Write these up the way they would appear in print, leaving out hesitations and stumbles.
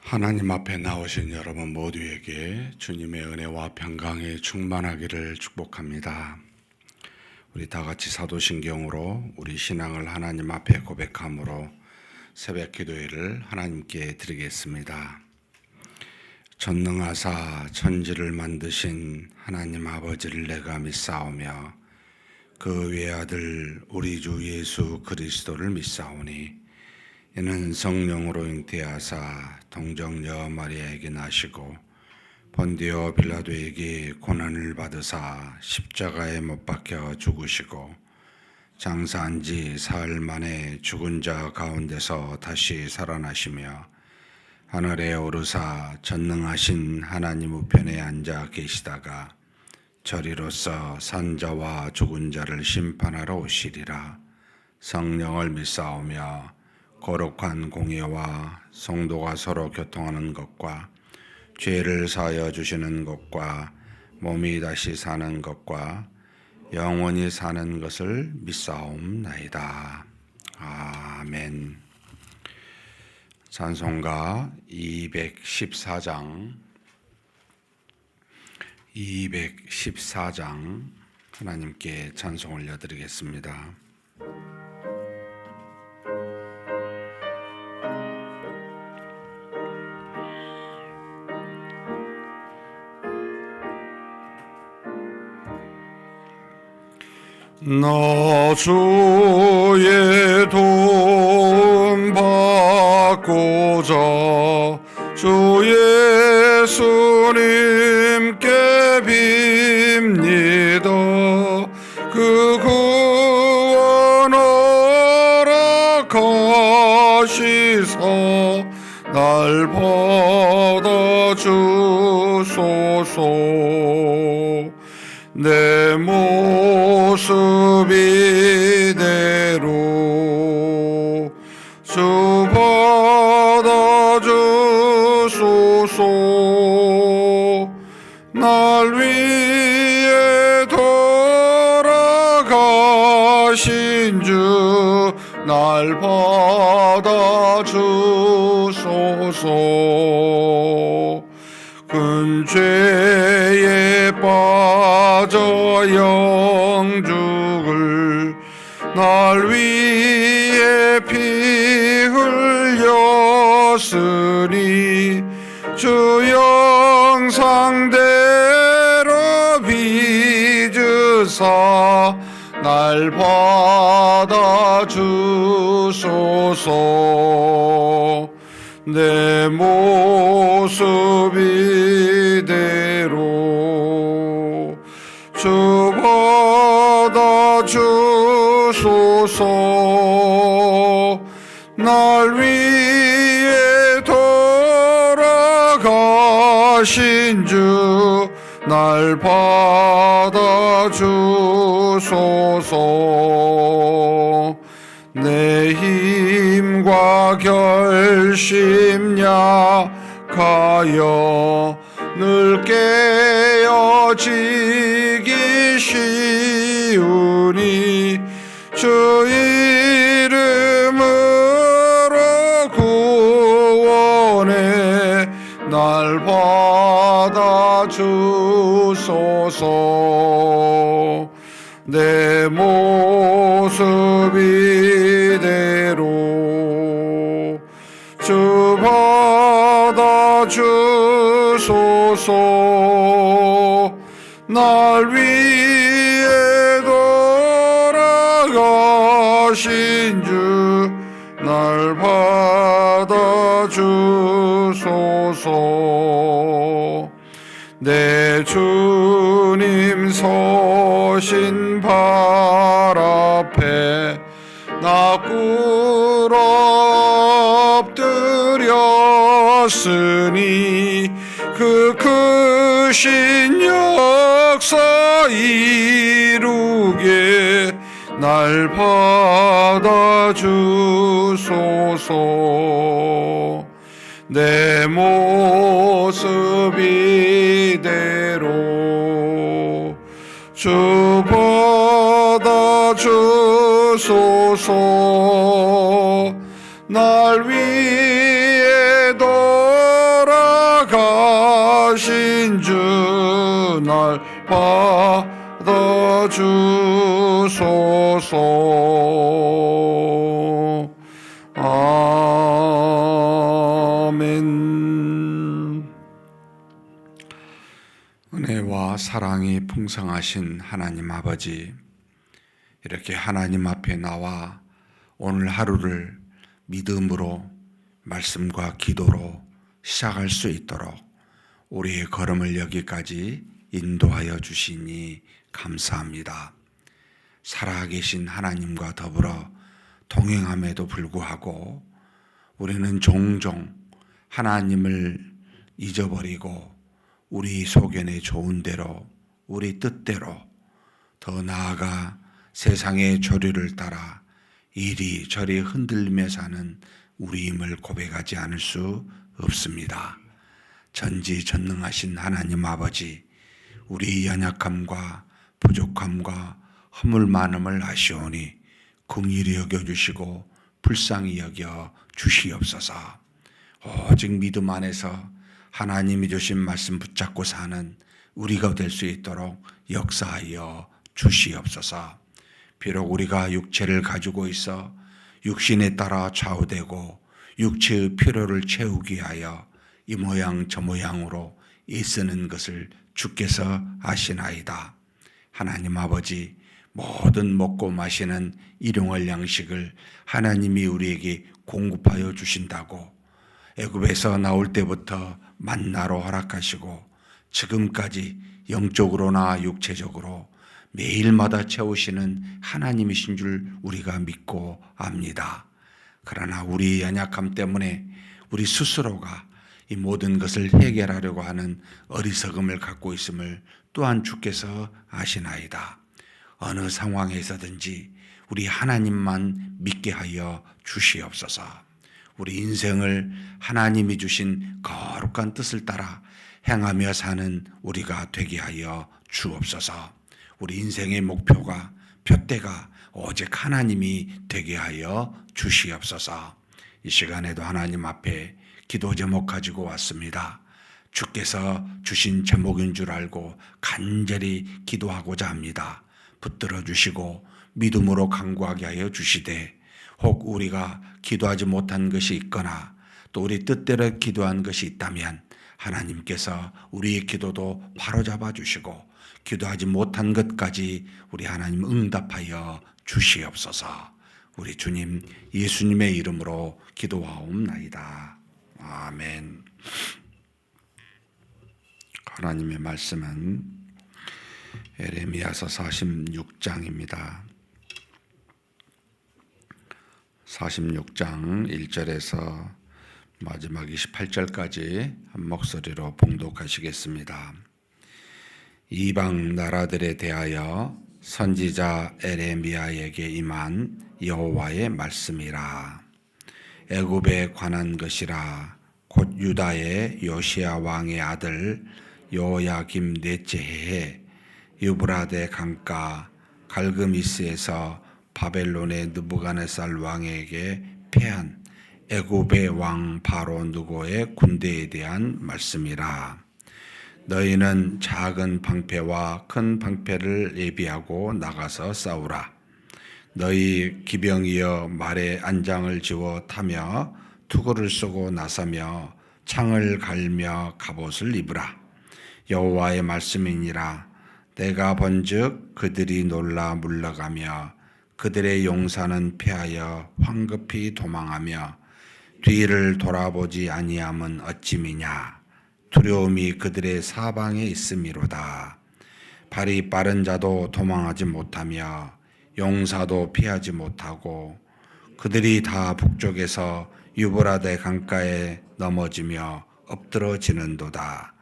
하나님 앞에 나오신 여러분 모두에게 주님의 은혜와 평강이 충만하기를 축복합니다. 우리 다 같이 사도신경으로 우리 신앙을 하나님 앞에 고백함으로 새벽 기도회를 하나님께 드리겠습니다. 전능하사 천지를 만드신 하나님 아버지를 내가 믿사오며 그 외아들 우리 주 예수 그리스도를 믿사오니 이는 성령으로 잉태하사 동정녀 마리아에게 나시고 본디오 빌라도에게 고난을 받으사 십자가에 못 박혀 죽으시고 장사한 지 사흘 만에 죽은 자 가운데서 다시 살아나시며 하늘에 오르사 전능하신 하나님 우편에 앉아 계시다가 저리로서 산자와 죽은 자를 심판하러 오시리라. 성령을 믿사오며 거룩한 공예와 성도가 서로 교통하는 것과 죄를 사하여 주시는 것과 몸이 다시 사는 것과 영원히 사는 것을 믿사옵나이다. 아멘. 찬송가 214장 하나님께 찬송 올려드리겠습니다. 나 주의 도움 받고자 주 예수님께 빕니다. 그 구원 허락하시사 날 받아주소서. 내 모습 이대로 주 받아주소서. 날 위해 돌아가신 주 날 받아주소서. 큰 죄에 빠져 영죽을 날 위해 피 흘렸으니 주 영상대로 빚으사 날 받아주소서. 내 모습 이대로 주 받아주소서. 날 위해 돌아가신 주 날 받아주소서. 내 힘과 결심 약하여 늘 깨어지기 쉬우니 주 이름으로 구원해 날 받아주소서. 내 모습 이대로 주 받아주소서. 날 위해 돌아가신 주 날 받아주소서. 내 주님 서신 발 앞에 나 꿇어 엎드렸으니 그 크신 역사 이루게 날 받아주소서. 내 모습 이대로 주 받아주소서. 날 위해 돌아가신 날 받아주소서. 아멘. 은혜와 사랑이 풍성하신 하나님 아버지, 이렇게 하나님 앞에 나와 오늘 하루를 믿음으로 말씀과 기도로 시작할 수 있도록 우리의 걸음을 여기까지 인도하여 주시니 감사합니다. 살아계신 하나님과 더불어 동행함에도 불구하고 우리는 종종 하나님을 잊어버리고 우리 소견에 좋은 대로, 우리 뜻대로, 더 나아가 세상의 조류를 따라 이리저리 흔들리며 사는 우리임을 고백하지 않을 수 없습니다. 전지전능하신 하나님 아버지, 우리 연약함과 부족함과 허물 많음을 아시오니 긍휼히 여겨주시고 불쌍히 여겨 주시옵소서. 오직 믿음 안에서 하나님이 주신 말씀 붙잡고 사는 우리가 될 수 있도록 역사하여 주시옵소서. 비록 우리가 육체를 가지고 있어 육신에 따라 좌우되고 육체의 필요를 채우기 위하여 이 모양 저 모양으로 애쓰는 것을 주께서 아시나이다. 하나님 아버지, 모든 먹고 마시는 일용할 양식을 하나님이 우리에게 공급하여 주신다고 애굽에서 나올 때부터 만나로 허락하시고 지금까지 영적으로나 육체적으로 매일마다 채우시는 하나님이신 줄 우리가 믿고 압니다. 그러나 우리 연약함 때문에 우리 스스로가 이 모든 것을 해결하려고 하는 어리석음을 갖고 있음을 또한 주께서 아시나이다. 어느 상황에서든지 우리 하나님만 믿게 하여 주시옵소서. 우리 인생을 하나님이 주신 거룩한 뜻을 따라 행하며 사는 우리가 되게 하여 주옵소서. 우리 인생의 목표가, 표대가 오직 하나님이 되게 하여 주시옵소서. 이 시간에도 하나님 앞에 기도 제목 가지고 왔습니다. 주께서 주신 제목인 줄 알고 간절히 기도하고자 합니다. 붙들어 주시고 믿음으로 간구하게 하여 주시되, 혹 우리가 기도하지 못한 것이 있거나 또 우리 뜻대로 기도한 것이 있다면 하나님께서 우리의 기도도 바로잡아 주시고 기도하지 못한 것까지 우리 하나님 응답하여 주시옵소서. 우리 주님 예수님의 이름으로 기도하옵나이다. 아멘. 하나님의 말씀은 에레미야서 46장입니다. 46장 1절에서 마지막 28절까지 한 목소리로 봉독하시겠습니다. 이방 나라들에 대하여 선지자 에레미야에게 임한 여호와의 말씀이라. 애굽에 관한 것이라. 곧 유다의 요시야 왕의 아들 요야김 넷째 해에 유브라데 강가 갈그미스에서 바벨론의 느부갓네살 왕에게 패한 애굽의 왕 바로 느고의 군대에 대한 말씀이라. 너희는 작은 방패와 큰 방패를 예비하고 나가서 싸우라. 너희 기병이여 말에 안장을 지워 타며 투구를 쏘고 나서며 창을 갈며 갑옷을 입으라. 여호와의 말씀이니라. 내가 본즉 그들이 놀라 물러가며 그들의 용사는 패하여 황급히 도망하며 뒤를 돌아보지 아니함은 어찌미냐. 두려움이 그들의 사방에 있음이로다. 발이 빠른 자도 도망하지 못하며 용사도 피하지 못하고 그들이 다 북쪽에서 유브라데 강가에 넘어지며 엎드러지는도다.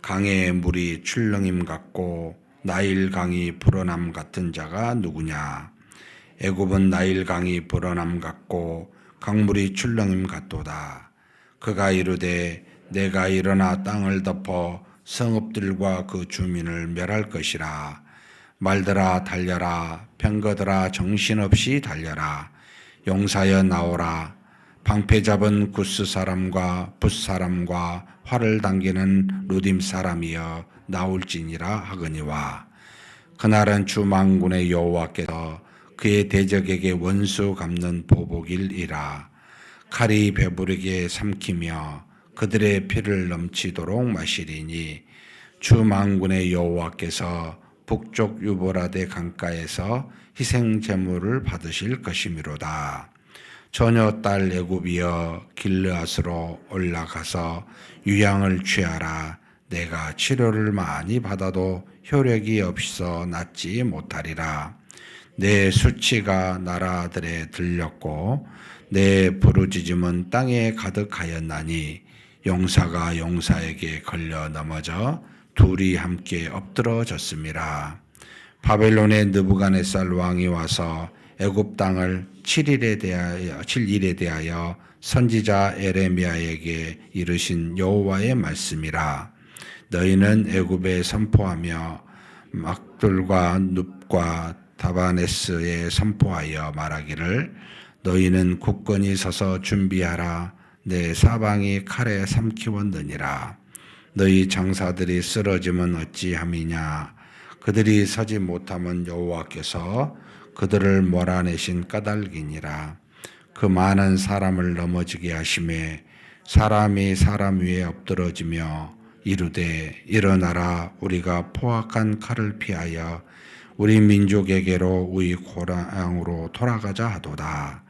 강의 물이 출렁임 같고 나일 강이 불어남 같은 자가 누구냐. 애굽은 나일 강이 불어남 같고 강물이 출렁임 같도다. 그가 이르되 내가 일어나 땅을 덮어 성읍들과 그 주민을 멸할 것이라. 말들아 달려라. 병거들아 정신없이 달려라. 용사여 나오라. 방패 잡은 구스 사람과 붓 사람과 활을 당기는 루딤 사람이여 나올지니라 하거니와 그날은 주 만군의 여호와께서 그의 대적에게 원수 갚는 보복일이라. 칼이 배부르게 삼키며 그들의 피를 넘치도록 마시리니 주 만군의 여호와께서 북쪽 유보라데 강가에서 희생 제물을 받으실 것이미로다. 처녀 딸 애굽이여 길르앗으로 올라가서 유향을 취하라. 내가 치료를 많이 받아도 효력이 없어 낫지 못하리라. 내 수치가 나라들에 들렸고 내 부르짖음은 땅에 가득하였나니 용사가 용사에게 걸려 넘어져 둘이 함께 엎드러졌습니다. 바벨론의 느부갓네살 왕이 와서 애굽 땅을 7일에 대하여 선지자 에레미야에게 이르신 여호와의 말씀이라. 너희는 애굽에 선포하며 막둘과 눕과 다바네스에 선포하여 말하기를 너희는 굳건히 서서 준비하라. 내 사방이 칼에 삼키웠느니라. 너희 장사들이 쓰러지면 어찌함이냐. 그들이 서지 못하면 여호와께서 그들을 몰아내신 까닭이니라. 그 많은 사람을 넘어지게 하심에 사람이 사람 위에 엎드러지며 이르되 일어나라. 우리가 포악한 칼을 피하여 우리 민족에게로 우리 고향으로 돌아가자 하도다.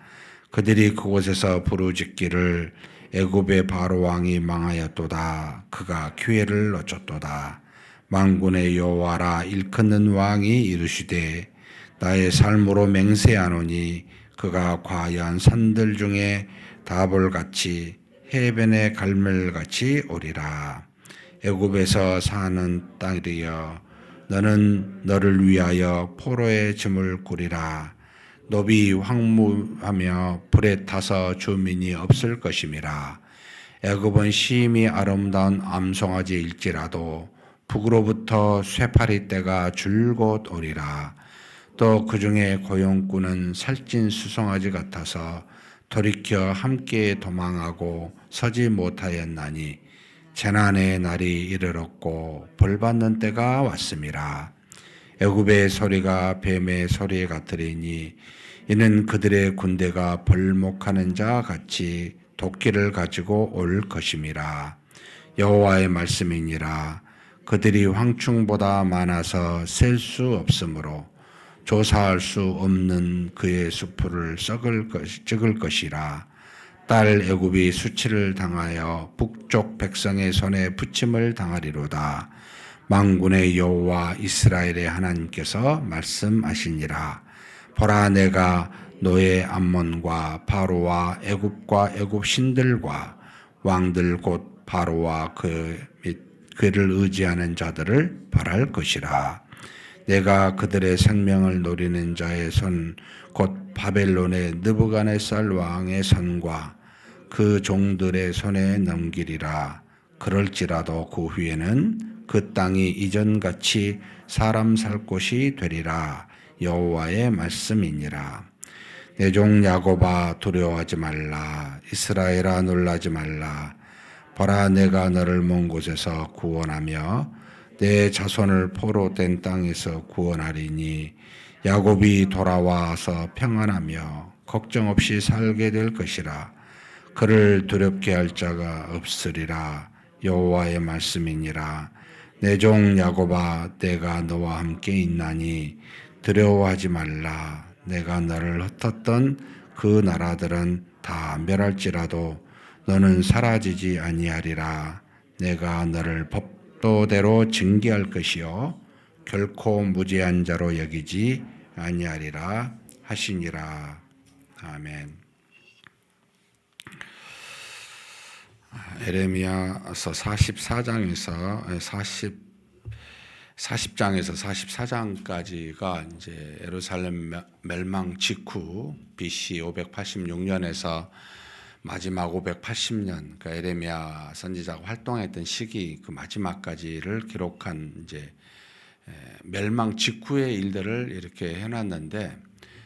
그들이 그곳에서 부르짖기를 애굽의 바로 왕이 망하였도다. 그가 기회를 놓쳤도다. 만군의 여호와라 일컫는 왕이 이르시되 나의 삶으로 맹세하노니 그가 과연 산들 중에 다볼같이 해변의 갈멜같이 오리라. 애굽에서 사는 딸이여 너는 너를 위하여 포로의 짐을 꾸리라. 노비 황무하며 불에 타서 주민이 없을 것임이라. 애굽은 심히 아름다운 암송아지일지라도 북으로부터 쇠파리 떼가 줄곧 오리라. 또 그중에 고용꾼은 살찐 수송아지 같아서 돌이켜 함께 도망하고 서지 못하였나니 재난의 날이 이르렀고 벌받는 때가 왔음이라. 애굽의 소리가 뱀의 소리 같으리니 이는 그들의 군대가 벌목하는 자 같이 도끼를 가지고 올 것임이라. 여호와의 말씀이니라. 그들이 황충보다 많아서 셀 수 없으므로 조사할 수 없는 그의 수풀을 찍을 것이라. 딸 애굽이 수치를 당하여 북쪽 백성의 손에 부침을 당하리로다. 만군의 여호와 이스라엘의 하나님께서 말씀하시니라. 보라 내가 너의 암몬과 바로와 애굽과 애굽 신들과 왕들 곧 바로와 그를 의지하는 자들을 벌할 것이라. 내가 그들의 생명을 노리는 자의 손 곧 바벨론의 느부갓네살 왕의 손과 그 종들의 손에 넘기리라. 그럴지라도 그 후에는 그 땅이 이전같이 사람 살 곳이 되리라. 여호와의 말씀이니라. 내 종 야곱아 두려워하지 말라. 이스라엘아 놀라지 말라. 보라 내가 너를 먼 곳에서 구원하며 내 자손을 포로된 땅에서 구원하리니 야곱이 돌아와서 평안하며 걱정 없이 살게 될 것이라. 그를 두렵게 할 자가 없으리라. 여호와의 말씀이니라. 내 종 야곱아 내가 너와 함께 있나니 두려워하지 말라. 내가 너를 흩었던 그 나라들은 다 멸할지라도 너는 사라지지 아니하리라. 내가 너를 법도대로 징계할 것이요 결코 무죄한 자로 여기지 아니하리라 하시니라. 아멘. 에레미야서 44장에서 40장에서 44장까지가 이제 예루살렘 멸망 직후 BC 586년에서 마지막 580년, 그러니까 에레미야 선지자가 활동했던 시기 그 마지막까지를 기록한 이제 멸망 직후의 일들을 이렇게 해놨는데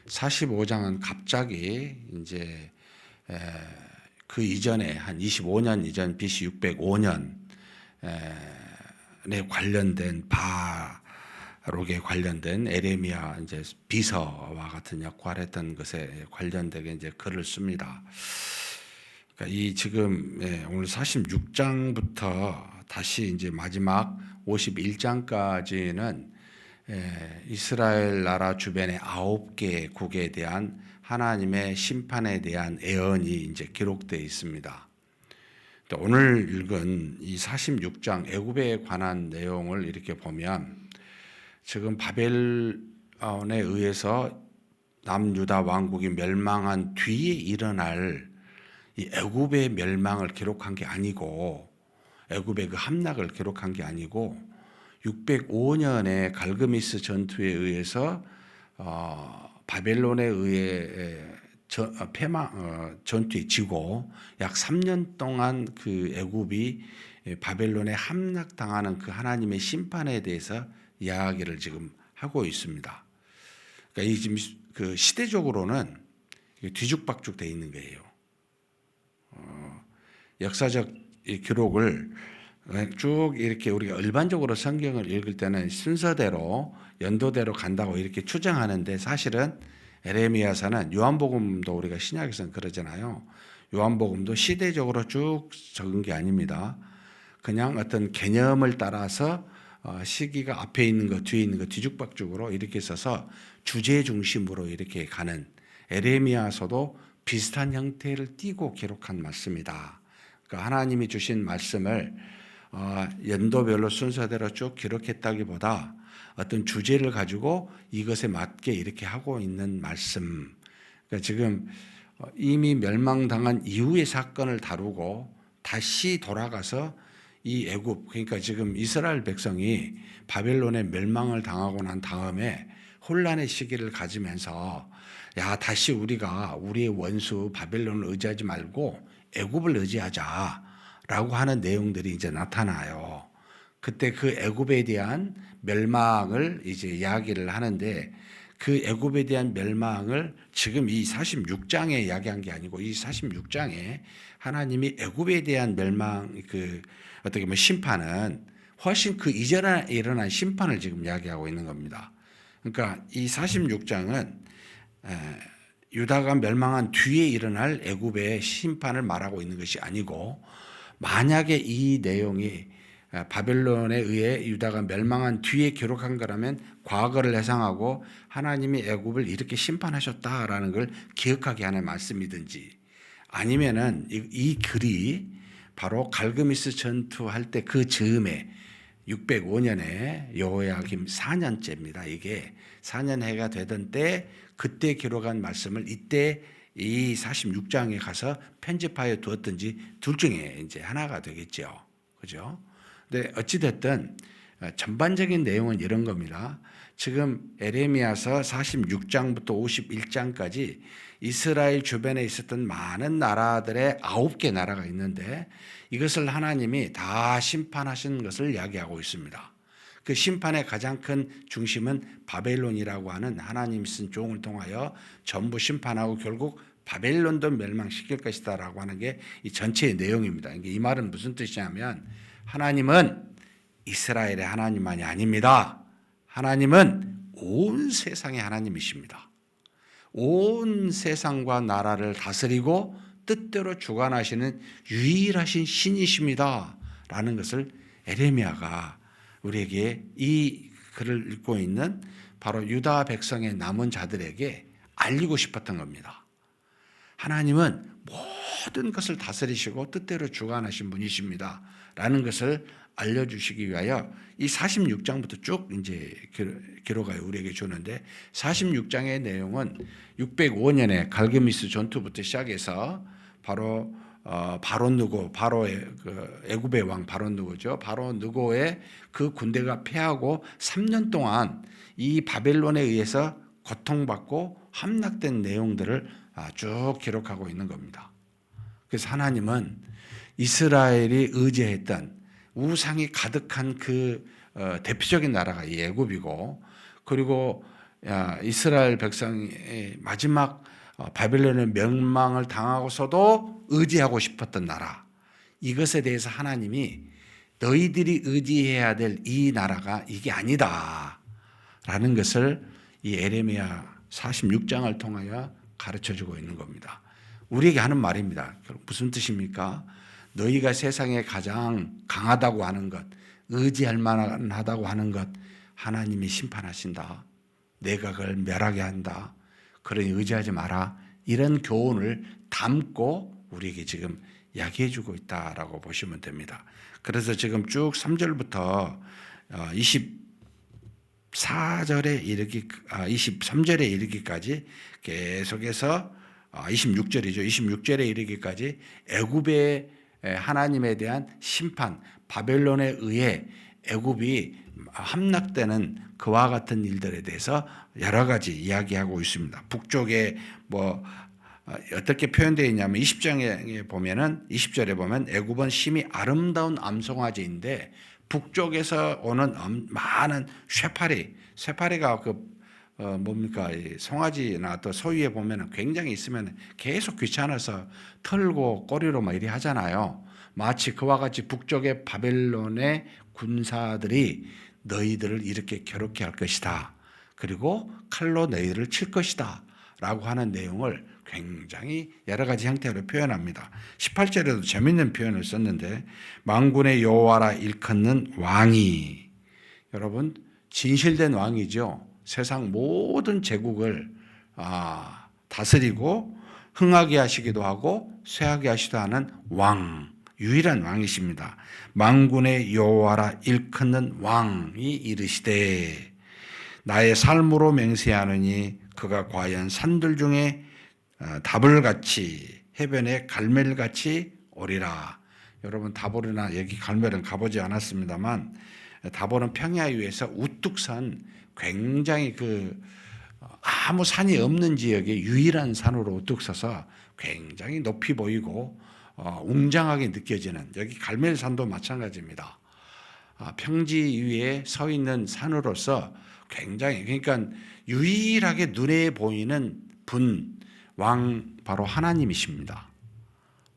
45장은 갑자기 이제 그 이전에 한 25년 이전 BC 605년에 관련된 바록에 관련된 에레미야 이제 비서와 같은 역할을 했던 것에 관련되게 이제 글을 씁니다. 그러니까 이 지금 오늘 46장부터 다시 이제 마지막 51장까지는 이스라엘 나라 주변의 9개 국에 대한 하나님의 심판에 대한 예언이 이제 기록되어 있습니다. 오늘 읽은 이 46장 애굽에 관한 내용을 이렇게 보면 지금 바벨론에 의해서 남유다 왕국이 멸망한 뒤에 일어날 이 애굽의 멸망을 기록한 게 아니고 애굽의 그 함락을 기록한 게 아니고 605년의 갈그미스 전투에 의해서 바벨론에 의해 전투에 지고 약 3년 동안 그 애굽이 바벨론에 함락당하는 그 하나님의 심판에 대해서 이야기를 지금 하고 있습니다. 그러니까 이 지금 그 시대적으로는 뒤죽박죽 돼 있는 거예요. 역사적 기록을 쭉 이렇게 우리가 일반적으로 성경을 읽을 때는 순서대로 연도대로 간다고 이렇게 추정하는데 사실은 에레미야서는 요한복음도 우리가 신약에서는 그러잖아요. 요한복음도 시대적으로 쭉 적은 게 아닙니다. 그냥 어떤 개념을 따라서 시기가 앞에 있는 거 뒤에 있는 거 뒤죽박죽으로 이렇게 써서 주제 중심으로 이렇게 가는 에레미야서도 비슷한 형태를 띠고 기록한 말씀이다. 그러니까 하나님이 주신 말씀을 연도별로 순서대로 쭉 기록했다기보다 어떤 주제를 가지고 이것에 맞게 이렇게 하고 있는 말씀. 그러니까 지금 이미 멸망당한 이후의 사건을 다루고 다시 돌아가서 이 애굽, 그러니까 지금 이스라엘 백성이 바벨론의 멸망을 당하고 난 다음에 혼란의 시기를 가지면서 야, 다시 우리가 우리의 원수 바벨론을 의지하지 말고 애굽을 의지하자라고 하는 내용들이 이제 나타나요. 그때 그 애굽에 대한 멸망을 이제 이야기를 하는데 그 애굽에 대한 멸망을 지금 이 46장에 이야기한 게 아니고 이 46장에 하나님이 애굽에 대한 멸망 그 어떻게 보면 심판은 훨씬 그 이전에 일어난 심판을 지금 이야기하고 있는 겁니다. 그러니까 이 46장은 유다가 멸망한 뒤에 일어날 애굽의 심판을 말하고 있는 것이 아니고 만약에 이 내용이 바벨론에 의해 유다가 멸망한 뒤에 기록한 거라면 과거를 해상하고 하나님이 애굽을 이렇게 심판하셨다라는 걸 기억하게 하는 말씀이든지 아니면은 이 글이 바로 갈그미스 전투할 때 그 즈음에 605년에 여호야김 4년째입니다. 이게 4년 해가 되던 때 그때 기록한 말씀을 이때 이 46장에 가서 편집하여 두었든지 둘 중에 이제 하나가 되겠죠. 그죠? 근데 어찌됐든 전반적인 내용은 이런 겁니다. 지금 에레미야서 46장부터 51장까지 이스라엘 주변에 있었던 많은 나라들의 9개 나라가 있는데 이것을 하나님이 다 심판하신 것을 이야기하고 있습니다. 그 심판의 가장 큰 중심은 바벨론이라고 하는 하나님이 쓴 종을 통하여 전부 심판하고 결국 바벨론도 멸망시킬 것이다라고 하는 게 이 전체의 내용입니다. 이 말은 무슨 뜻이냐면 하나님은 이스라엘의 하나님만이 아닙니다. 하나님은 온 세상의 하나님이십니다. 온 세상과 나라를 다스리고 뜻대로 주관하시는 유일하신 신이십니다. 라는 것을 에레미야가 우리에게 이 글을 읽고 있는 바로 유다 백성의 남은 자들에게 알리고 싶었던 겁니다. 하나님은 모든 것을 다스리시고 뜻대로 주관하신 분이십니다. 라는 것을 알려주시기 위하여 이 46장부터 쭉 이제 기록하여 우리에게 주는데 46장의 내용은 605년에 갈그미스 전투부터 시작해서 바로 바론 느고 바로의 그 애굽의 왕 바론 느고죠. 바론 느고의 그 군대가 패하고 3년 동안 이 바벨론에 의해서 고통받고 함락된 내용들을 쭉 기록하고 있는 겁니다. 그래서 하나님은 이스라엘이 의지했던 우상이 가득한 그 대표적인 나라가 이 애굽이고 그리고 이스라엘 백성의 마지막 바벨론의 멸망을 당하고서도 의지하고 싶었던 나라, 이것에 대해서 하나님이 너희들이 의지해야 될 이 나라가 이게 아니다 라는 것을 이 에레미야 46장을 통하여 가르쳐주고 있는 겁니다. 우리에게 하는 말입니다. 무슨 뜻입니까? 너희가 세상에 가장 강하다고 하는 것, 의지할 만하다고 하는 것, 하나님이 심판하신다. 내가 그걸 멸하게 한다. 그러니 의지하지 마라. 이런 교훈을 담고 우리에게 지금 이야기해 주고 있다라고 보시면 됩니다. 그래서 지금 쭉 3절부터 23절에 이르기까지 계속해서 26절이죠. 26절에 이르기까지 애굽의 하나님에 대한 심판, 바벨론에 의해 애굽이 함락되는 그와 같은 일들에 대해서 여러 가지 이야기하고 있습니다. 북쪽에 어떻게 표현되어 있냐면 20절에 보면 애굽은 심히 아름다운 암송아지인데 북쪽에서 오는 많은 쇠파리가 이 송아지나 또 소위에 보면 굉장히 있으면 계속 귀찮아서 털고 꼬리로 이리 하잖아요. 마치 그와 같이 북쪽의 바벨론의 군사들이 너희들을 이렇게 괴롭게 할 것이다. 그리고 칼로 너희들을 칠 것이다. 라고 하는 내용을 굉장히 여러 가지 형태로 표현합니다. 18절에도 재밌는 표현을 썼는데 만군의 여호와라 일컫는 왕이, 여러분 진실된 왕이죠. 세상 모든 제국을 다스리고 흥하게 하시기도 하고 쇠하게 하시기도 하는 왕, 유일한 왕이십니다. 만군의 여호와라 일컫는 왕이 이르시되 나의 삶으로 맹세하느니 그가 과연 산들 중에 다볼같이 해변의 갈멜같이 오리라. 여러분 다볼이나 여기 갈멜은 가보지 않았습니다만 다볼은 평야 위에서 우뚝 선 굉장히 아무 산이 없는 지역의 유일한 산으로 우뚝 서서 굉장히 높이 보이고 웅장하게 느껴지는, 여기 갈멜산도 마찬가지입니다. 평지 위에 서 있는 산으로서 굉장히, 그러니까 유일하게 눈에 보이는 왕 바로 하나님이십니다.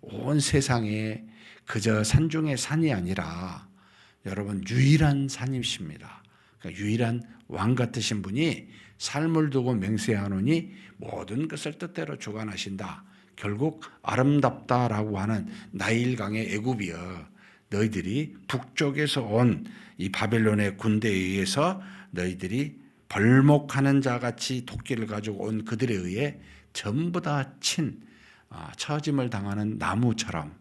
온 세상에 그저 산중의 산이 아니라 여러분 유일한 산이십니다. 그러니까 유일한 왕 같으신 분이 삶을 두고 맹세하노니 모든 것을 뜻대로 주관하신다. 결국 아름답다라고 하는 나일강의 애굽이여, 너희들이 북쪽에서 온 이 바벨론의 군대에 의해서 너희들이 벌목하는 자같이 도끼를 가지고 온 그들에 의해 전부 다 처짐을 당하는 나무처럼,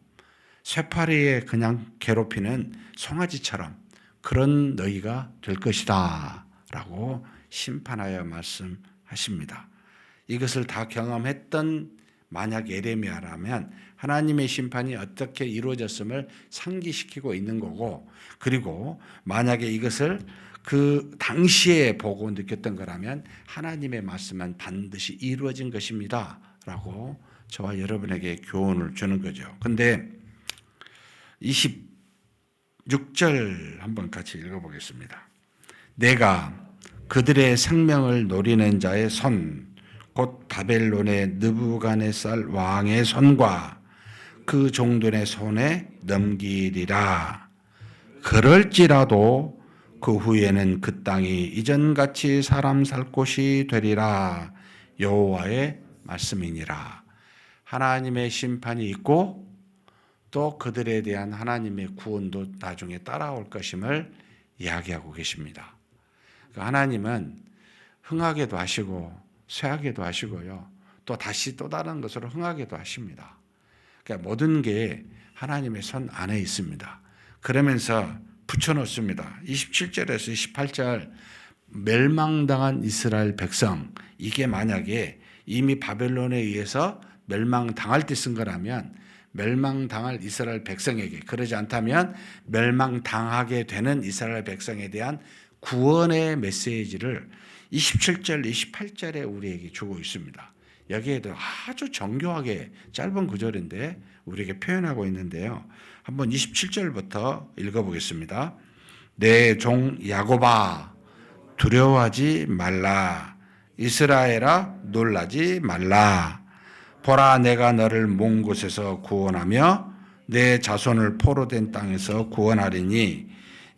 쇠파리에 그냥 괴롭히는 송아지처럼 그런 너희가 될 것이다 라고 심판하여 말씀하십니다. 이것을 다 경험했던 만약 에레미야라면 하나님의 심판이 어떻게 이루어졌음을 상기시키고 있는 거고, 그리고 만약에 이것을 그 당시에 보고 느꼈던 거라면 하나님의 말씀은 반드시 이루어진 것입니다 라고 저와 여러분에게 교훈을 주는 거죠. 근데 26절 한번 같이 읽어보겠습니다. 내가 그들의 생명을 노리는 자의 손, 곧 바벨론의 느부갓네살 왕의 손과 그 종들의 손에 넘기리라. 그럴지라도 그 후에는 그 땅이 이전같이 사람 살 곳이 되리라. 여호와의 말씀이니라. 하나님의 심판이 있고 또 그들에 대한 하나님의 구원도 나중에 따라올 것임을 이야기하고 계십니다. 하나님은 흥하게도 하시고 쇠하게도 하시고요. 또 다시 또 다른 것으로 흥하게도 하십니다. 그러니까 모든 게 하나님의 손 안에 있습니다. 그러면서 붙여놓습니다. 27절에서 28절 멸망당한 이스라엘 백성, 이게 만약에 이미 바벨론에 의해서 멸망당할 때 쓴 거라면 멸망당할 이스라엘 백성에게, 그러지 않다면 멸망당하게 되는 이스라엘 백성에 대한 구원의 메시지를 27절, 28절에 우리에게 주고 있습니다. 여기에도 아주 정교하게 짧은 구절인데 우리에게 표현하고 있는데요. 한번 27절부터 읽어보겠습니다. 내 종 야곱아 두려워하지 말라. 이스라엘아 놀라지 말라. 보라 내가 너를 먼 곳에서 구원하며 내 자손을 포로된 땅에서 구원하리니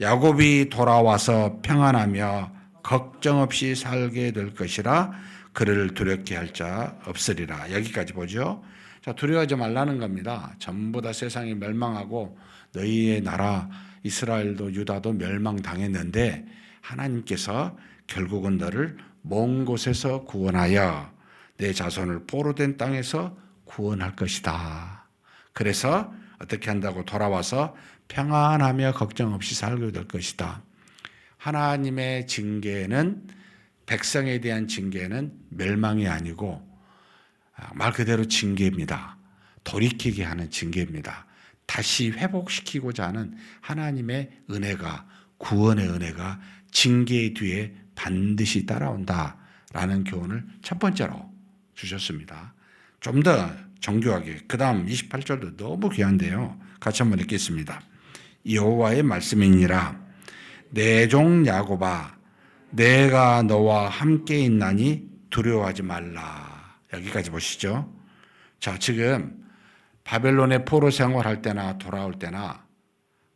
야곱이 돌아와서 평안하며 걱정 없이 살게 될 것이라 그를 두렵게 할 자 없으리라. 여기까지 보죠. 자, 두려워하지 말라는 겁니다. 전부 다 세상이 멸망하고 너희의 나라 이스라엘도 유다도 멸망당했는데 하나님께서 결국은 너를 먼 곳에서 구원하여 내 자손을 포로된 땅에서 구원할 것이다. 그래서 어떻게 한다고? 돌아와서 평안하며 걱정 없이 살게 될 것이다. 하나님의 징계는, 백성에 대한 징계는 멸망이 아니고 말 그대로 징계입니다. 돌이키게 하는 징계입니다. 다시 회복시키고자 하는 하나님의 은혜가, 구원의 은혜가 징계 뒤에 반드시 따라온다라는 교훈을 첫 번째로 주셨습니다. 좀 더 정교하게 그 다음 28절도 너무 귀한데요. 같이 한번 읽겠습니다. 여호와의 말씀이니라. 내 종 야곱아 내가 너와 함께 있나니 두려워하지 말라. 여기까지 보시죠. 자, 지금 바벨론의 포로 생활할 때나 돌아올 때나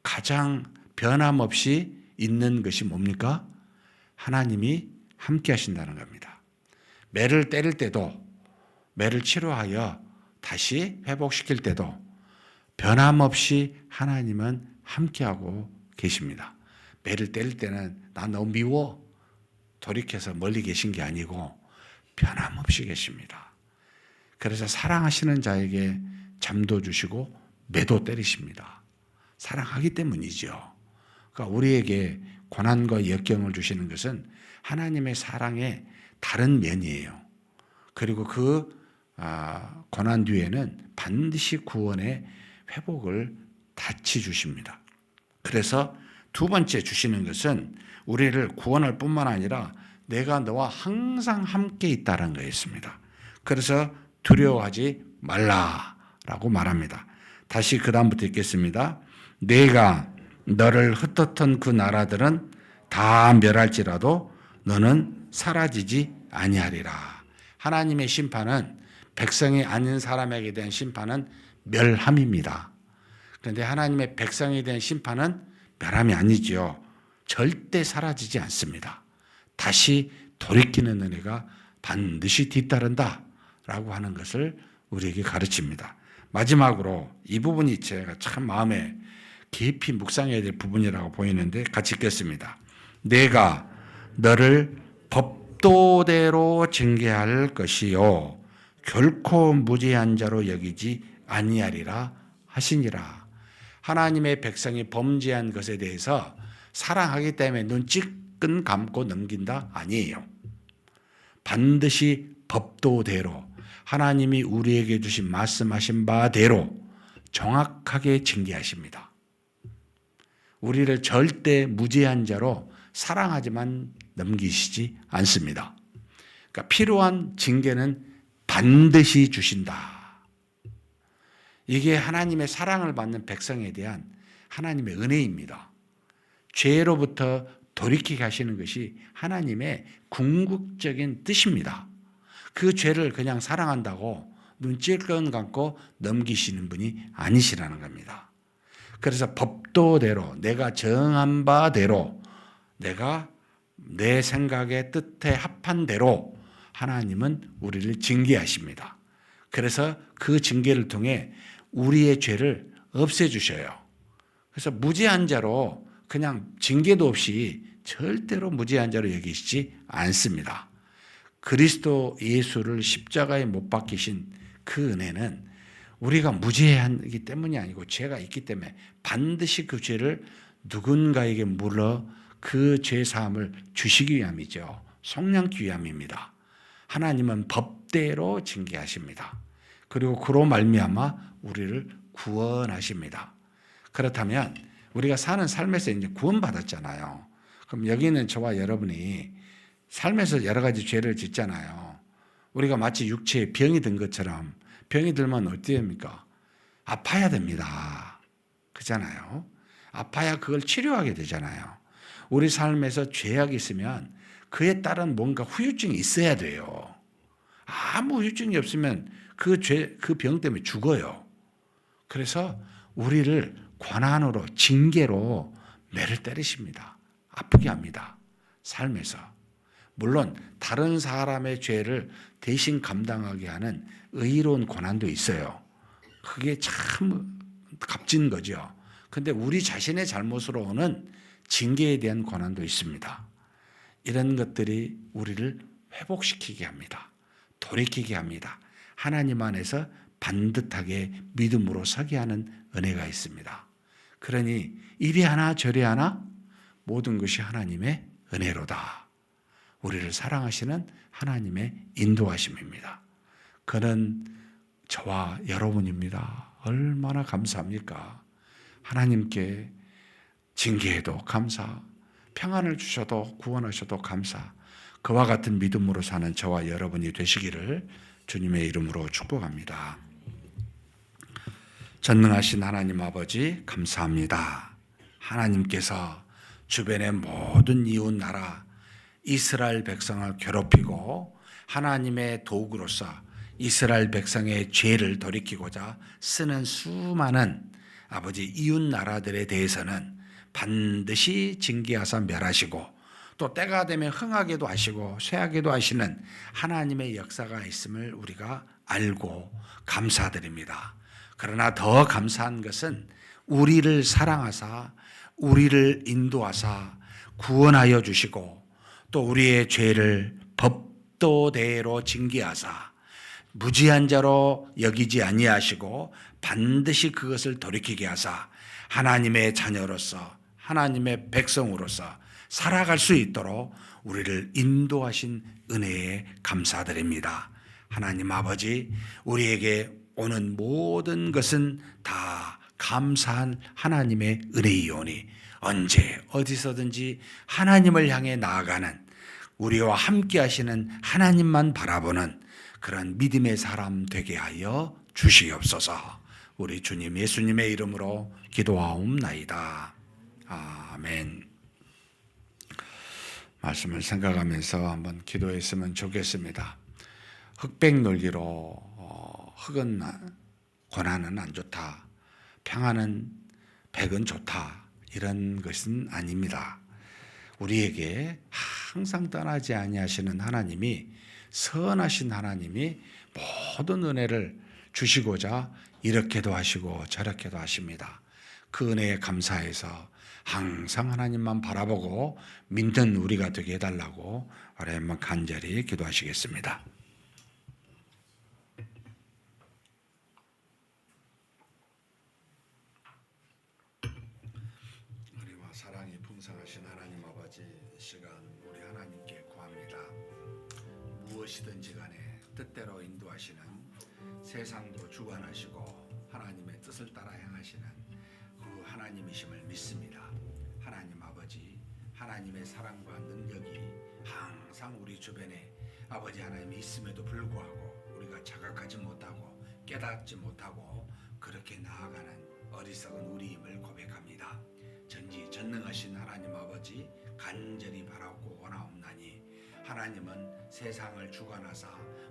가장 변함없이 있는 것이 뭡니까? 하나님이 함께 하신다는 겁니다. 매를 때릴 때도, 매를 치료하여 다시 회복시킬 때도 변함없이 하나님은 함께하고 계십니다. 매를 때릴 때는 나 너무 미워 돌이켜서 멀리 계신 게 아니고 변함없이 계십니다. 그래서 사랑하시는 자에게 잠도 주시고 매도 때리십니다. 사랑하기 때문이죠. 그러니까 우리에게 고난과 역경을 주시는 것은 하나님의 사랑의 다른 면이에요. 그리고 그 고난 뒤에는 반드시 구원의 회복을 같이 주십니다. 그래서 두 번째 주시는 것은 우리를 구원할 뿐만 아니라 내가 너와 항상 함께 있다는 거였습니다. 그래서 두려워하지 말라라고 말합니다. 다시 그 다음부터 읽겠습니다. 내가 너를 흩었던 그 나라들은 다 멸할지라도 너는 사라지지 아니하리라. 하나님의 심판은, 백성이 아닌 사람에게 대한 심판은 멸함입니다. 그런데 하나님의 백성에 대한 심판은 멸함이 아니지요. 절대 사라지지 않습니다. 다시 돌이키는 은혜가 반드시 뒤따른다라고 하는 것을 우리에게 가르칩니다. 마지막으로 이 부분이 제가 참 마음에 깊이 묵상해야 될 부분이라고 보이는데 같이 읽겠습니다. 내가 너를 법도대로 징계할 것이요 결코 무죄한 자로 여기지 아니하리라 하시니라. 하나님의 백성이 범죄한 것에 대해서 사랑하기 때문에 눈 찔끔 감고 넘긴다? 아니에요. 반드시 법도대로 하나님이 우리에게 주신 말씀하신 바대로 정확하게 징계하십니다. 우리를 절대 무죄한 자로 사랑하지만 넘기시지 않습니다. 그러니까 필요한 징계는 반드시 주신다. 이게 하나님의 사랑을 받는 백성에 대한 하나님의 은혜입니다. 죄로부터 돌이키게 하시는 것이 하나님의 궁극적인 뜻입니다. 그 죄를 그냥 사랑한다고 눈 찔끔 감고 넘기시는 분이 아니시라는 겁니다. 그래서 법도대로 내가 정한 바대로 내가 내 생각의 뜻에 합한 대로 하나님은 우리를 징계하십니다. 그래서 그 징계를 통해 우리의 죄를 없애주셔요. 그래서 무죄한 자로 그냥 징계도 없이 절대로 무죄한 자로 여기시지 않습니다. 그리스도 예수를 십자가에 못 박히신 그 은혜는 우리가 무죄하기 때문이 아니고 죄가 있기 때문에 반드시 그 죄를 누군가에게 물어 그 죄 사함을 주시기 위함이죠. 속량기 위함입니다. 하나님은 법대로 징계하십니다. 그리고 그로 말미암아 우리를 구원하십니다. 그렇다면 우리가 사는 삶에서 이제 구원받았잖아요. 그럼 여기는 저와 여러분이 삶에서 여러 가지 죄를 짓잖아요. 우리가 마치 육체에 병이 든 것처럼 병이 들면 어떻게 됩니까? 아파야 됩니다. 그렇잖아요. 아파야 그걸 치료하게 되잖아요. 우리 삶에서 죄악이 있으면 그에 따른 뭔가 후유증이 있어야 돼요. 아무 후유증이 없으면 그 병 때문에 죽어요. 그래서 우리를 고난으로, 징계로 매를 때리십니다. 아프게 합니다. 삶에서. 물론 다른 사람의 죄를 대신 감당하게 하는 의로운 고난도 있어요. 그게 참 값진 거죠. 근데 우리 자신의 잘못으로 오는 징계에 대한 고난도 있습니다. 이런 것들이 우리를 회복시키게 합니다. 돌이키게 합니다. 하나님 안에서 반듯하게 믿음으로 서게 하는 은혜가 있습니다. 그러니 이리 하나 저리 하나 모든 것이 하나님의 은혜로다. 우리를 사랑하시는 하나님의 인도하심입니다. 그는 저와 여러분입니다. 얼마나 감사합니까? 하나님께 징계해도 감사, 평안을 주셔도 구원하셔도 감사, 그와 같은 믿음으로 사는 저와 여러분이 되시기를 주님의 이름으로 축복합니다. 전능하신 하나님 아버지 감사합니다. 하나님께서 주변의 모든 이웃 나라 이스라엘 백성을 괴롭히고 하나님의 도구로서 이스라엘 백성의 죄를 돌이키고자 쓰는 수많은 아버지 이웃 나라들에 대해서는 반드시 징계하사 멸하시고 또 때가 되면 흥하게도 하시고 쇠하게도 하시는 하나님의 역사가 있음을 우리가 알고 감사드립니다. 그러나 더 감사한 것은 우리를 사랑하사 우리를 인도하사 구원하여 주시고 또 우리의 죄를 법도대로 징계하사 무지한 자로 여기지 아니하시고 반드시 그것을 돌이키게 하사 하나님의 자녀로서 하나님의 백성으로서 살아갈 수 있도록 우리를 인도하신 은혜에 감사드립니다. 하나님 아버지, 우리에게 오는 모든 것은 다 감사한 하나님의 은혜이오니 언제 어디서든지 하나님을 향해 나아가는 우리와 함께 하시는 하나님만 바라보는 그런 믿음의 사람 되게 하여 주시옵소서. 우리 주님 예수님의 이름으로 기도하옵나이다. 아멘. 말씀을 생각하면서 한번 기도했으면 좋겠습니다. 흑백 놀기로 흑은 고난은 안 좋다, 평안은 백은 좋다, 이런 것은 아닙니다. 우리에게 항상 떠나지 아니하시는 하나님이, 선하신 하나님이 모든 은혜를 주시고자 이렇게도 하시고 저렇게도 하십니다. 그 은혜에 감사해서 항상 하나님만 바라보고 믿는 우리가 되게 해달라고 한번 간절히 기도하시겠습니다. 은혜와 사랑이 풍성하신 하나님 아버지, 이 시간 우리 하나님께 구합니다. 무엇이든지 간에 뜻대로 인도하시는, 세상도 주관하시고 하나님의 뜻을 따라 행하시는 그 하나님이심을 믿습니다. 하나님 아버지, 하나님의 사랑과 능력이 항상 우리 주변에 아버지 하나님이 있음에도 불구하고 우리가 자각하지 못하고 깨닫지 못하고 그렇게 나아가는 어리석은 우리임을 고백합니다. 전지전능하신 하나님 아버지, 간절히 바라고 원하옵나니 하나님은 세상을 주관하사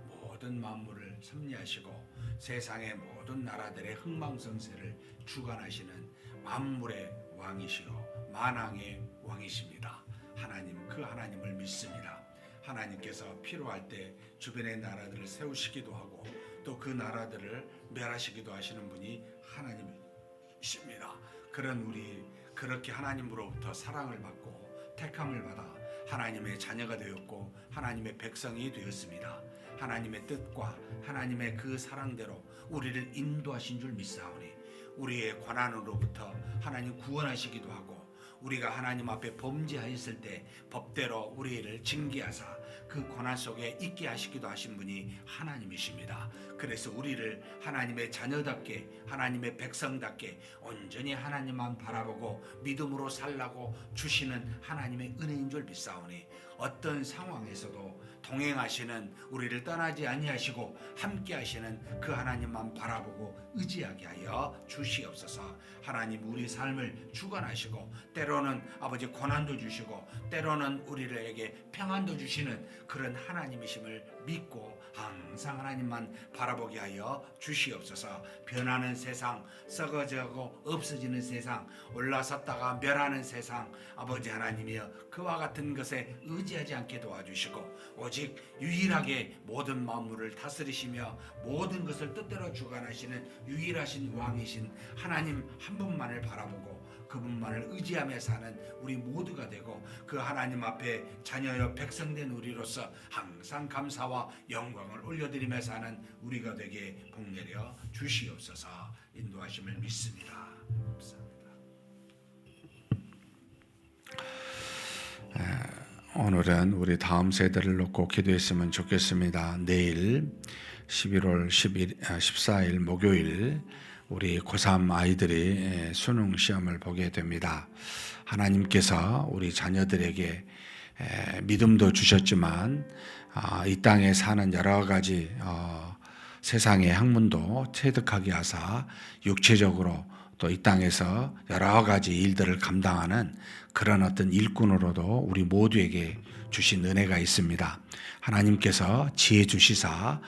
모든 만물을 섭리하시고 세상의 모든 나라들의 흥망성쇠를 주관하시는 만물의 왕이시요 만왕의 왕이십니다. 하나님, 그 하나님을 믿습니다. 하나님께서 필요할 때 주변의 나라들을 세우시기도 하고 또 그 나라들을 멸하시기도 하시는 분이 하나님이십니다. 그런 우리, 그렇게 하나님으로부터 사랑을 받고 택함을 받아 하나님의 자녀가 되었고 하나님의 백성이 되었습니다. 하나님의 뜻과 하나님의 그 사랑대로 우리를 인도하신 줄 믿사오니 우리의 고난으로부터 하나님 구원하시기도 하고 우리가 하나님 앞에 범죄하였을 때 법대로 우리를 징계하사 그 고난 속에 있게 하시기도 하신 분이 하나님이십니다. 그래서 우리를 하나님의 자녀답게, 하나님의 백성답게 온전히 하나님만 바라보고 믿음으로 살라고 주시는 하나님의 은혜인 줄 믿사오니 어떤 상황에서도 동행하시는, 우리를 떠나지 아니하시고 함께 하시는 그 하나님만 바라보고 의지하게 하여 주시옵소서. 하나님, 우리 삶을 주관하시고 때로 때로는 아버지 고난도 주시고 때로는 우리에게 평안도 주시는 그런 하나님이심을 믿고 항상 하나님만 바라보게 하여 주시옵소서. 변하는 세상, 썩어져고 없어지는 세상, 올라섰다가 멸하는 세상, 아버지 하나님이여 그와 같은 것에 의지하지 않게 도와주시고 오직 유일하게 모든 만물을 다스리시며 모든 것을 뜻대로 주관하시는 유일하신 왕이신 하나님 한 분만을 바라보고 그분만을 의지하며 사는 우리 모두가 되고 그 하나님 앞에 자녀여 백성된 우리로서 항상 감사와 영광을 올려드리며 사는 우리가 되게 복내려 주시옵소서. 인도하심을 믿습니다. 감사합니다. 오늘은 우리 다음 세대를 놓고 기도했으면 좋겠습니다. 내일 11월 14일 목요일 우리 고3 아이들이 수능 시험을 보게 됩니다. 하나님께서 우리 자녀들에게 믿음도 주셨지만 이 땅에 사는 여러 가지 세상의 학문도 체득하게 하사 육체적으로 또 이 땅에서 여러 가지 일들을 감당하는 그런 어떤 일꾼으로도 우리 모두에게 주신 은혜가 있습니다. 하나님께서 지혜 주시사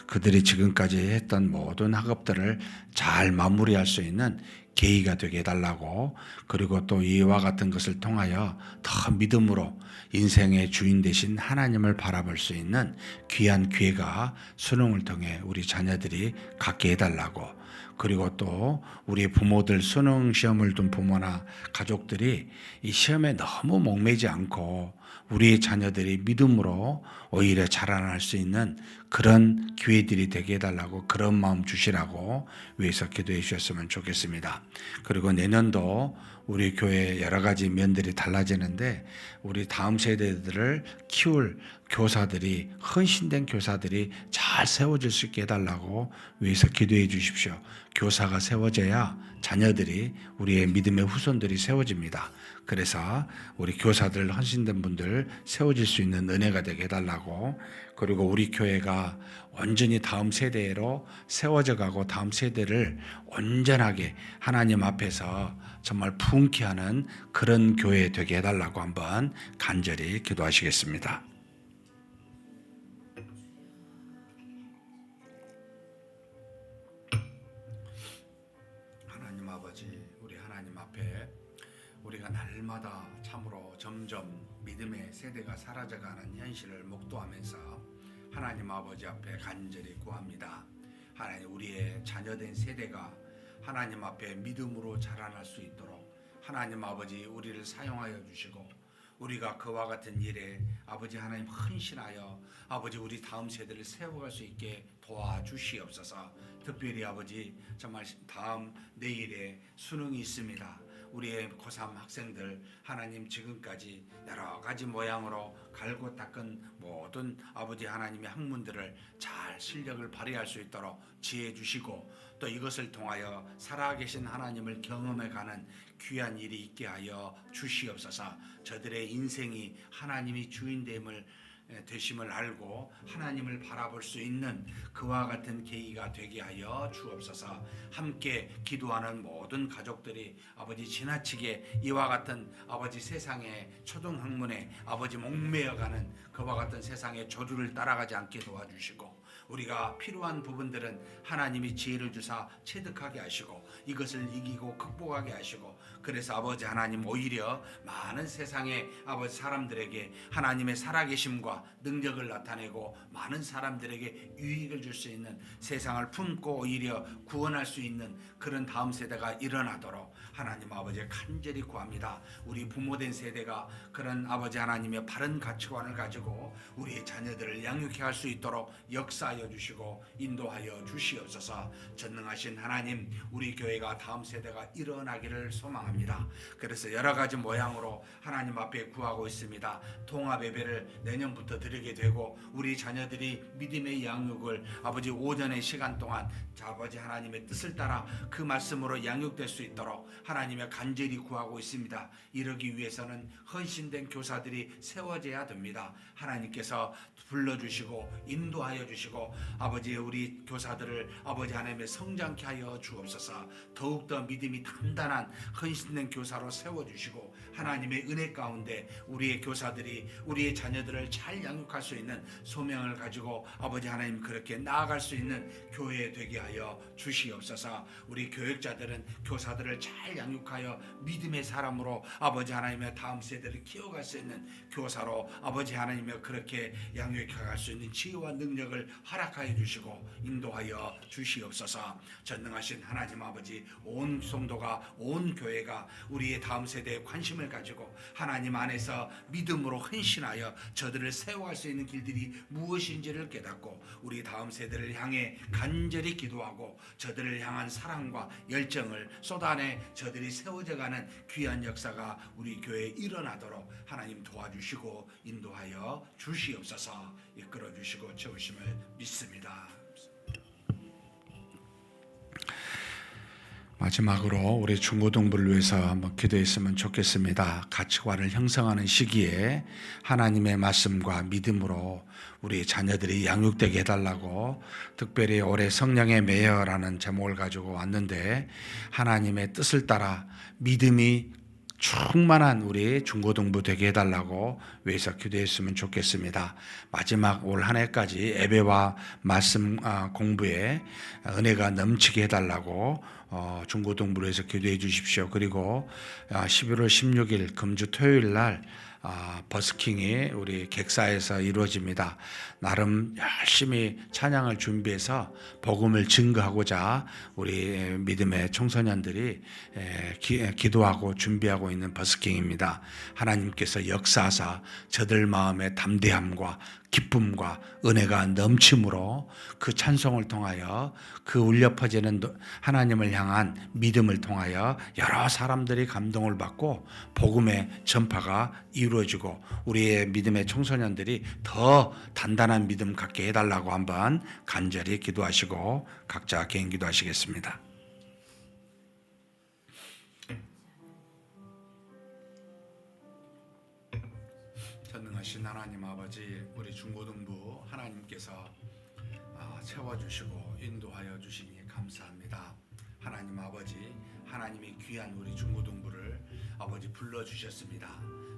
그들이 지금까지 했던 모든 학업들을 잘 마무리할 수 있는 계기가 되게 해달라고, 그리고 또 이와 같은 것을 통하여 더 믿음으로 인생의 주인 되신 하나님을 바라볼 수 있는 귀한 기회가 수능을 통해 우리 자녀들이 갖게 해달라고, 그리고 또 우리 부모들 수능 시험을 둔 부모나 가족들이 이 시험에 너무 목매지 않고 우리의 자녀들이 믿음으로 오히려 자라날 수 있는 그런 기회들이 되게 해달라고, 그런 마음 주시라고 위해서 기도해 주셨으면 좋겠습니다. 그리고 내년도 우리 교회 여러 가지 면들이 달라지는데 우리 다음 세대들을 키울 교사들이, 헌신된 교사들이 잘 세워질 수 있게 해달라고 위해서 기도해 주십시오. 교사가 세워져야 자녀들이, 우리의 믿음의 후손들이 세워집니다. 그래서 우리 교사들, 헌신된 분들 세워질 수 있는 은혜가 되게 해달라고, 그리고 우리 교회가 온전히 다음 세대로 세워져 가고 다음 세대를 온전하게 하나님 앞에서 정말 부흥케 하는 그런 교회 되게 해달라고 한번 간절히 기도하시겠습니다. 하나님 아버지, 우리 하나님 앞에 우리가 날마다 참으로 점점 믿음의 세대가 사라져가는 현실을 목도하면서 하나님 아버지 앞에 간절히 구합니다. 하나님, 우리의 자녀된 세대가 하나님 앞에 믿음으로 자라날 수 있도록 하나님 아버지 우리를 사용하여 주시고, 우리가 그와 같은 일에 아버지 하나님 헌신하여 아버지 우리 다음 세대를 세워갈 수 있게 도와주시옵소서. 특별히 아버지 정말 다음 내일에 수능이 있습니다. 우리의 고3 학생들 하나님 지금까지 여러 가지 모양으로 갈고 닦은 모든 아버지 하나님의 학문들을 잘 실력을 발휘할 수 있도록 지혜 주시고, 또 이것을 통하여 살아계신 하나님을 경험해가는 귀한 일이 있게 하여 주시옵소서. 저들의 인생이 하나님이 주인됨을 되심을 알고 하나님을 바라볼 수 있는 그와 같은 계기가 되게 하여 주옵소서. 함께 기도하는 모든 가족들이 아버지 지나치게 이와 같은 아버지 세상의 초등학문에 아버지 목매어가는 그와 같은 세상의 조류를 따라가지 않게 도와주시고, 우리가 필요한 부분들은 하나님이 지혜를 주사 체득하게 하시고 이것을 이기고 극복하게 하시고, 그래서 아버지 하나님 오히려 많은 세상의 아버지 사람들에게 하나님의 살아계심과 능력을 나타내고 많은 사람들에게 유익을 줄 수 있는, 세상을 품고 오히려 구원할 수 있는 그런 다음 세대가 일어나도록 하나님 아버지 간절히 구합니다. 우리 부모된 세대가 그런 아버지 하나님의 바른 가치관을 가지고 우리의 자녀들을 양육해 갈 수 있도록 역사하여 주시고 인도하여 주시옵소서. 전능하신 하나님, 우리 교회가 다음 세대가 일어나기를 소망합니다. 그래서 여러 가지 모양으로 하나님 앞에 구하고 있습니다. 통합 예배를 내년부터 드리게 되고 우리 자녀들이 믿음의 양육을 아버지 오전의 시간 동안 아버지 하나님의 뜻을 따라 그 말씀으로 양육될 수 있도록 하나님의 간절히 구하고 있습니다. 이러기 위해서는 헌신된 교사들이 세워져야 됩니다. 하나님께서 불러주시고 인도하여 주시고 아버지 우리 교사들을 아버지 하나님의 성장케 하여 주옵소서. 더욱더 믿음이 단단한 헌신된 교사로 세워주시고 하나님의 은혜 가운데 우리의 교사들이 우리의 자녀들을 잘 양육할 수 있는 소명을 가지고 아버지 하나님 그렇게 나아갈 수 있는 교회 되게 하여 주시옵소서. 우리 교육자들은 교사들을 잘 양육하여 믿음의 사람으로 아버지 하나님의 다음 세대를 키워갈 수 있는 교사로 아버지 하나님의 그렇게 양육해갈 수 있는 지혜와 능력을 허락하여 주시고 인도하여 주시옵소서. 전능하신 하나님 아버지, 온 성도가 온 교회가 우리의 다음 세대에 관심을 가지고 하나님 안에서 믿음으로 헌신하여 저들을 세워갈 수 있는 길들이 무엇인지를 깨닫고 우리 다음 세대를 향해 간절히 기도하고 저들을 향한 사랑과 열정을 쏟아내 저들이 세워져가는 귀한 역사가 우리 교회에 일어나도록 하나님 도와주시고 인도하여 주시옵소서. 이끌어 주시고 채우심을 믿습니다. 마지막으로 우리 중고등부를 위해서 한번 기도했으면 좋겠습니다. 가치관을 형성하는 시기에 하나님의 말씀과 믿음으로 우리 자녀들이 양육되게 해달라고 특별히 올해 성령의 매여라는 제목을 가지고 왔는데 하나님의 뜻을 따라 믿음이 충만한 우리 중고등부 되게 해달라고 위해서 기도했으면 좋겠습니다. 마지막 올 한 해까지 예배와 말씀 공부에 은혜가 넘치게 해달라고 중고등부로 해서 기도해 주십시오. 그리고 11월 16일 금주 토요일 날 버스킹이 우리 객사에서 이루어집니다. 나름 열심히 찬양을 준비해서 복음을 증거하고자 우리 믿음의 청소년들이 기도하고 준비하고 있는 버스킹입니다. 하나님께서 역사하사 저들 마음의 담대함과 기쁨과 은혜가 넘침으로 그 찬송을 통하여 그 울려 퍼지는 하나님을 향한 믿음을 통하여 여러 사람들이 감동을 받고 복음의 전파가 이루어지고 우리의 믿음의 청소년들이 더 단단한 믿음 갖게 해달라고 한번 간절히 기도하시고 각자 개인 기도하시겠습니다. 전능하신 하나님 아버지, 우리 중고등부 하나님께서 채워주시고 인도하여 주시니 감사합니다. 하나님 아버지, 하나님의 귀한 우리 중고등부를 아버지 불러주셨습니다.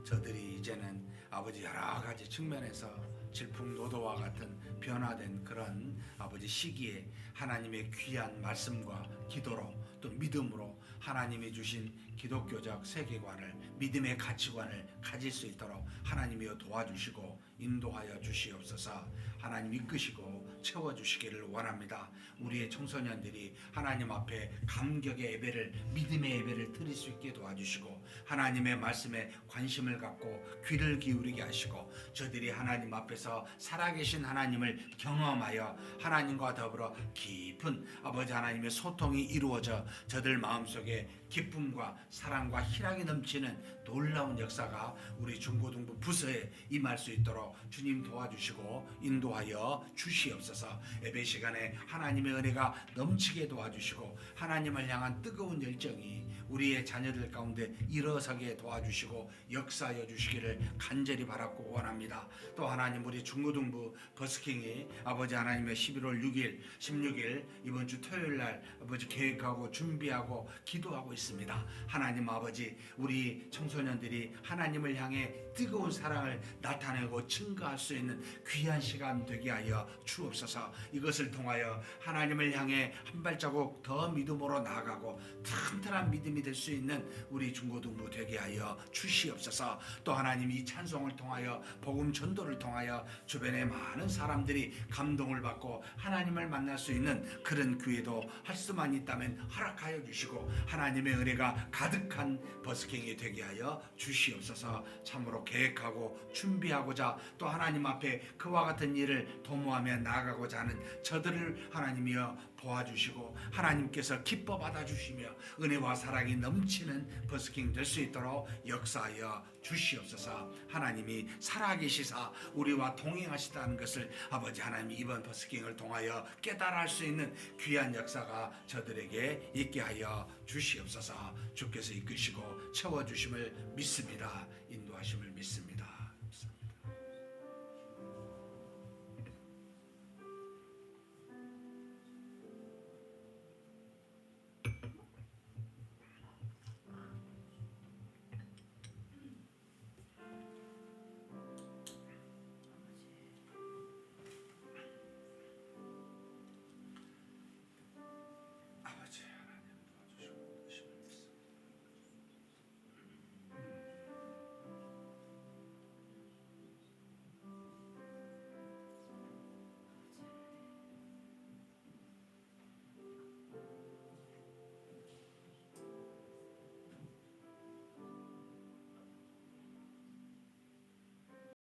저들이 이제는 아버지 여러 가지 측면에서 질풍노도와 같은 변화된 그런 아버지 시기에 하나님의 귀한 말씀과 기도로 또 믿음으로 하나님이 주신 기독교적 세계관을 믿음의 가치관을 가질 수 있도록 하나님이여 도와주시고 인도하여 주시옵소서. 하나님 이끄시고 채워주시기를 원합니다. 우리의 청소년들이 하나님 앞에 감격의 예배를 믿음의 예배를 드릴 수 있게 도와주시고 하나님의 말씀에 관심을 갖고 귀를 기울이게 하시고 저들이 하나님 앞에서 살아계신 하나님을 경험하여 하나님과 더불어 깊은 아버지 하나님의 소통이 이루어져 저들 마음속에 기쁨과 사랑과 희락이 넘치는 놀라운 역사가 우리 중고등부 부서에 임할 수 있도록 주님 도와주시고 인도하여 주시옵소서. 예배 시간에 하나님의 은혜가 넘치게 도와주시고 하나님을 향한 뜨거운 열정이 우리의 자녀들 가운데 일어서게 도와주시고 역사하여 주시기를 간절히 바라고 원합니다. 또 하나님 우리 중고등부 버스킹이 아버지 하나님의 11월 6일 16일 이번 주 토요일 날 아버지 계획하고 준비하고 기도하고 있습니다. 하나님 아버지, 우리 청소년들이 하나님을 향해 뜨거운 사랑을 나타내고 증거할 수 있는 귀한 시간 되게 하여 주옵소서. 이것을 통하여 하나님을 향해 한 발자국 더 믿음으로 나아가고 튼튼한 믿음이 될 수 있는 우리 중고등부 되게 하여 주시옵소서. 또 하나님 이 찬송을 통하여 복음 전도를 통하여 주변의 많은 사람들이 감동을 받고 하나님을 만날 수 있는 그런 기회도 할 수만 있다면 허락하여 주시고 하나님의 은혜가 가득한 버스킹이 되게 하여 주시옵소서. 참으로 계획하고 준비하고자 또 하나님 앞에 그와 같은 일을 도모하며 나아가고자 하는 저들을 하나님이여 도와주시고 하나님께서 기뻐 받아주시며 은혜와 사랑이 넘치는 버스킹 될 수 있도록 역사하여 주시옵소서. 하나님이 살아계시사 우리와 동행하시다는 것을 아버지 하나님이 이번 버스킹을 통하여 깨달아 할 수 있는 귀한 역사가 저들에게 있게 하여 주시옵소서. 주께서 이끄시고 채워주심을 믿습니다. 인도하심을 믿습니다.